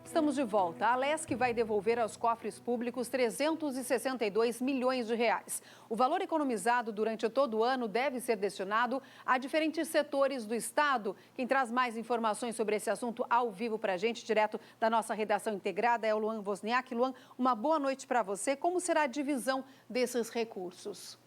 Estamos de volta. A Alesc vai devolver aos cofres públicos 362 milhões de reais. O valor economizado durante todo o ano deve ser destinado a diferentes setores do Estado. Quem traz mais informações sobre esse assunto ao vivo para a gente, direto da nossa redação integrada, é o Luan Wozniak. Luan, uma boa noite para você. Como será a divisão desses recursos?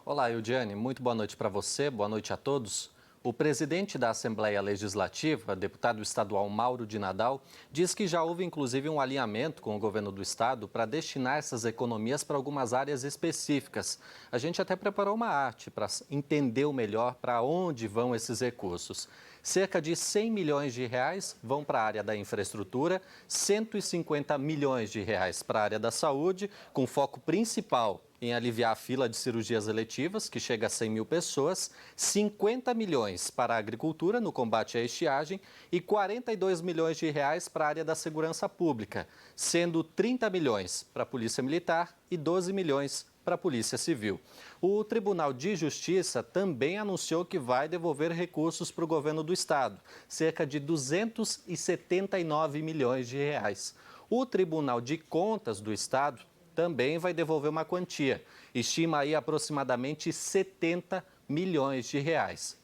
Olá, Eudiane. Muito boa noite para você, boa noite a todos. O presidente da Assembleia Legislativa, deputado estadual Mauro de Nadal, diz que já houve inclusive um alinhamento com o governo do estado para destinar essas economias para algumas áreas específicas. A gente até preparou uma arte para entender melhor para onde vão esses recursos. Cerca de 100 milhões de reais vão para a área da infraestrutura, 150 milhões de reais para a área da saúde, com foco principal em aliviar a fila de cirurgias eletivas, que chega a 100 mil pessoas, 50 milhões para a agricultura no combate à estiagem e 42 milhões de reais para a área da segurança pública, sendo 30 milhões para a Polícia Militar e 12 milhões para a Polícia Civil. O Tribunal de Justiça também anunciou que vai devolver recursos para o governo do estado, cerca de 279 milhões de reais. O Tribunal de Contas do estado também vai devolver uma quantia, estima aí aproximadamente 70 milhões de reais.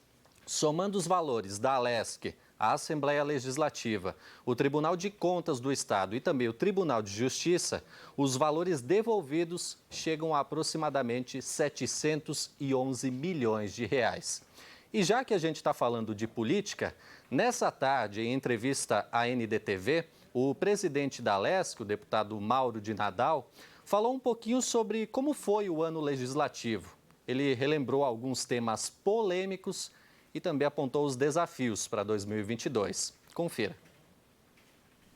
Somando os valores da Alesc, a Assembleia Legislativa, o Tribunal de Contas do Estado e também o Tribunal de Justiça, os valores devolvidos chegam a aproximadamente 711 milhões de reais. E já que a gente está falando de política, nessa tarde, em entrevista à NDTV, o presidente da Alesc, o deputado Mauro de Nadal, falou um pouquinho sobre como foi o ano legislativo. Ele relembrou alguns temas polêmicos e também apontou os desafios para 2022. Confira.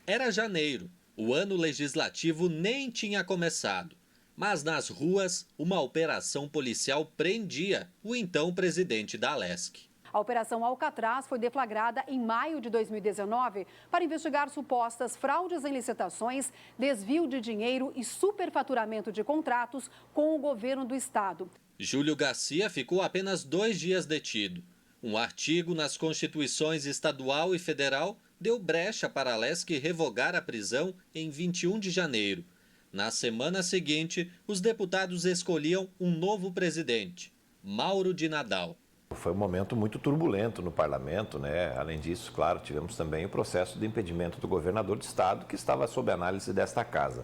Era janeiro. O ano legislativo nem tinha começado. Mas nas ruas, uma operação policial prendia o então presidente da Alesc. A Operação Alcatraz foi deflagrada em maio de 2019 para investigar supostas fraudes em licitações, desvio de dinheiro e superfaturamento de contratos com o governo do estado. Júlio Garcia ficou apenas 2 dias detido. Um artigo nas Constituições estadual e federal deu brecha para a Alesc revogar a prisão em 21 de janeiro. Na semana seguinte, os deputados escolhiam um novo presidente, Mauro de Nadal. Foi um momento muito turbulento no parlamento, né? Além disso, claro, tivemos também o processo de impedimento do governador de estado, que estava sob análise desta casa.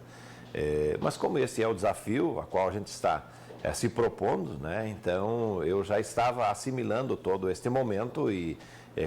Mas como esse é o desafio a qual a gente está se propondo, né? Então eu já estava assimilando todo este momento e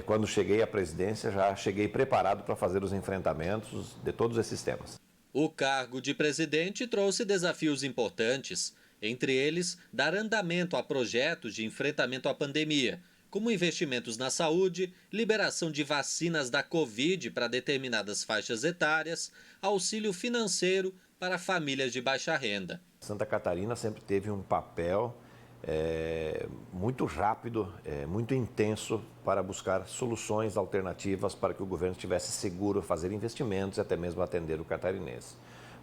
quando cheguei à presidência já cheguei preparado para fazer os enfrentamentos de todos esses temas. O cargo de presidente trouxe desafios importantes. Entre eles, dar andamento a projetos de enfrentamento à pandemia, como investimentos na saúde, liberação de vacinas da Covid para determinadas faixas etárias, auxílio financeiro para famílias de baixa renda. Santa Catarina sempre teve um papel muito rápido, muito intenso para buscar soluções alternativas para que o governo estivesse seguro a fazer investimentos e até mesmo atender o catarinense.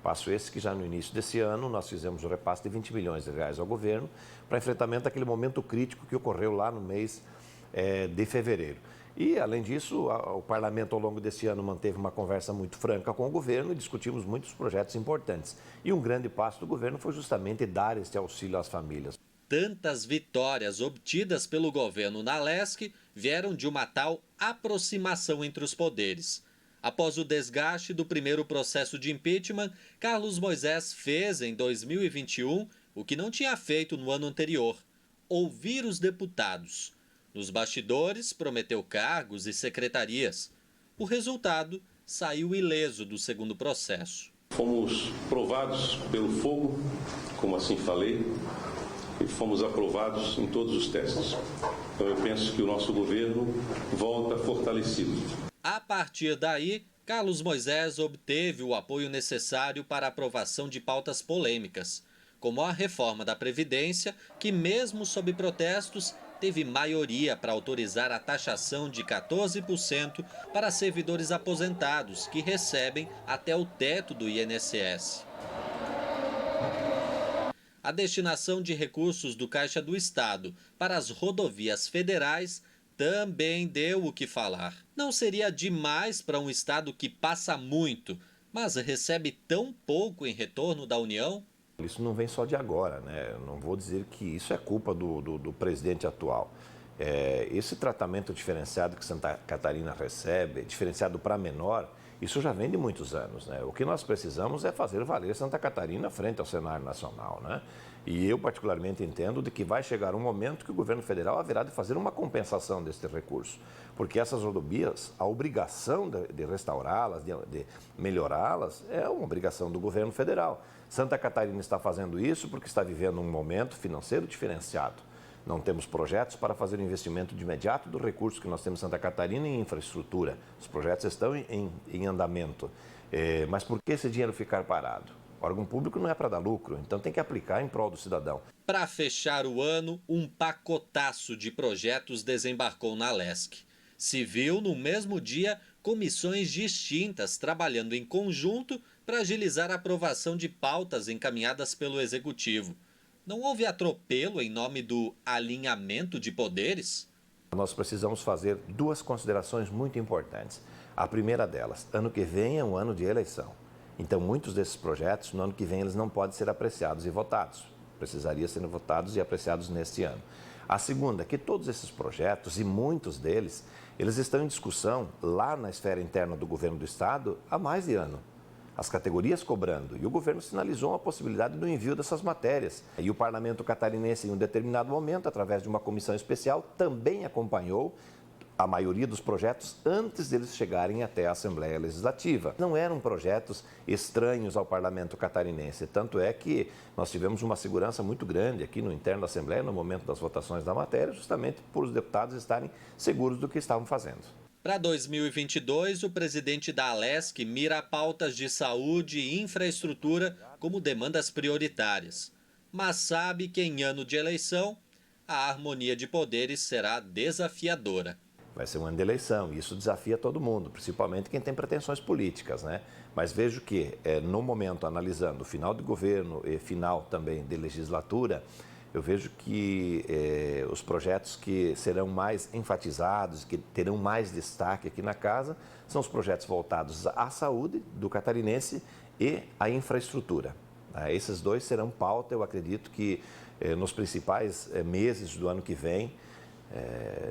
Passo esse que já no início desse ano nós fizemos o repasse de 20 milhões de reais ao governo para enfrentamento daquele momento crítico que ocorreu lá no mês de fevereiro. E, além disso, o parlamento ao longo desse ano manteve uma conversa muito franca com o governo e discutimos muitos projetos importantes. E um grande passo do governo foi justamente dar este auxílio às famílias. Tantas vitórias obtidas pelo governo na Alesc vieram de uma tal aproximação entre os poderes. Após o desgaste do primeiro processo de impeachment, Carlos Moisés fez em 2021 o que não tinha feito no ano anterior: ouvir os deputados. Nos bastidores, prometeu cargos e secretarias. O resultado saiu ileso do segundo processo. Fomos provados pelo fogo, como assim falei, e fomos aprovados em todos os testes. Então eu penso que o nosso governo volta fortalecido. A partir daí, Carlos Moisés obteve o apoio necessário para a aprovação de pautas polêmicas, como a reforma da Previdência, que mesmo sob protestos, teve maioria para autorizar a taxação de 14% para servidores aposentados que recebem até o teto do INSS. A destinação de recursos do Caixa do Estado para as rodovias federais também deu o que falar. Não seria demais para um estado que passa muito mas recebe tão pouco em retorno da União? Isso não vem só de agora, né? Eu não vou dizer que isso é culpa do presidente atual. Esse tratamento diferenciado que Santa Catarina recebe, diferenciado para menor, isso já vem de muitos anos, né? O que nós precisamos é fazer valer Santa Catarina frente ao cenário nacional, né? E eu particularmente entendo de que vai chegar um momento que o governo federal haverá de fazer uma compensação desse recurso, porque essas rodovias, a obrigação de restaurá-las, de melhorá-las, é uma obrigação do governo federal. Santa Catarina está fazendo isso porque está vivendo um momento financeiro diferenciado. Não temos projetos para fazer o investimento de imediato do recurso que nós temos em Santa Catarina em infraestrutura. Os projetos estão em andamento. Mas por que esse dinheiro ficar parado? O órgão público não é para dar lucro, então tem que aplicar em prol do cidadão. Para fechar o ano, um pacotaço de projetos desembarcou na Alesc. Se viu no mesmo dia comissões distintas trabalhando em conjunto para agilizar a aprovação de pautas encaminhadas pelo Executivo. Não houve atropelo em nome do alinhamento de poderes? Nós precisamos fazer duas considerações muito importantes. A primeira delas, ano que vem é um ano de eleição. Então, muitos desses projetos, no ano que vem, eles não podem ser apreciados e votados. Precisaria ser votados e apreciados neste ano. A segunda, que todos esses projetos, e muitos deles, eles estão em discussão lá na esfera interna do governo do Estado há mais de ano. As categorias cobrando, e o governo sinalizou a possibilidade do envio dessas matérias. E o parlamento catarinense, em um determinado momento, através de uma comissão especial, também acompanhou a maioria dos projetos antes deles chegarem até a Assembleia Legislativa. Não eram projetos estranhos ao parlamento catarinense, tanto é que nós tivemos uma segurança muito grande aqui no interno da Assembleia, no momento das votações da matéria, justamente por os deputados estarem seguros do que estavam fazendo. Para 2022, o presidente da Alesc mira pautas de saúde e infraestrutura como demandas prioritárias. Mas sabe que em ano de eleição, a harmonia de poderes será desafiadora. Vai ser um ano de eleição e isso desafia todo mundo, principalmente quem tem pretensões políticas, né? Mas vejo que, no momento, analisando o final de governo e final também de legislatura, eu vejo que os projetos que serão mais enfatizados, que terão mais destaque aqui na casa, são os projetos voltados à saúde do catarinense e à infraestrutura. Esses dois serão pauta, eu acredito que nos principais meses do ano que vem,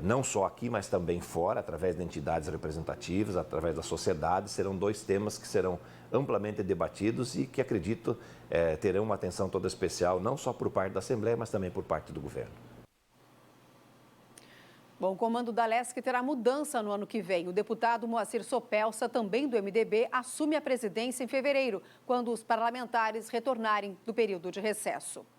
não só aqui, mas também fora, através de entidades representativas, através da sociedade, serão dois temas que serão amplamente debatidos e que acredito terão uma atenção toda especial, não só por parte da Assembleia, mas também por parte do governo. Bom, o comando da Alesc terá mudança no ano que vem. O deputado Moacir Sopelsa, também do MDB, assume a presidência em fevereiro, quando os parlamentares retornarem do período de recesso.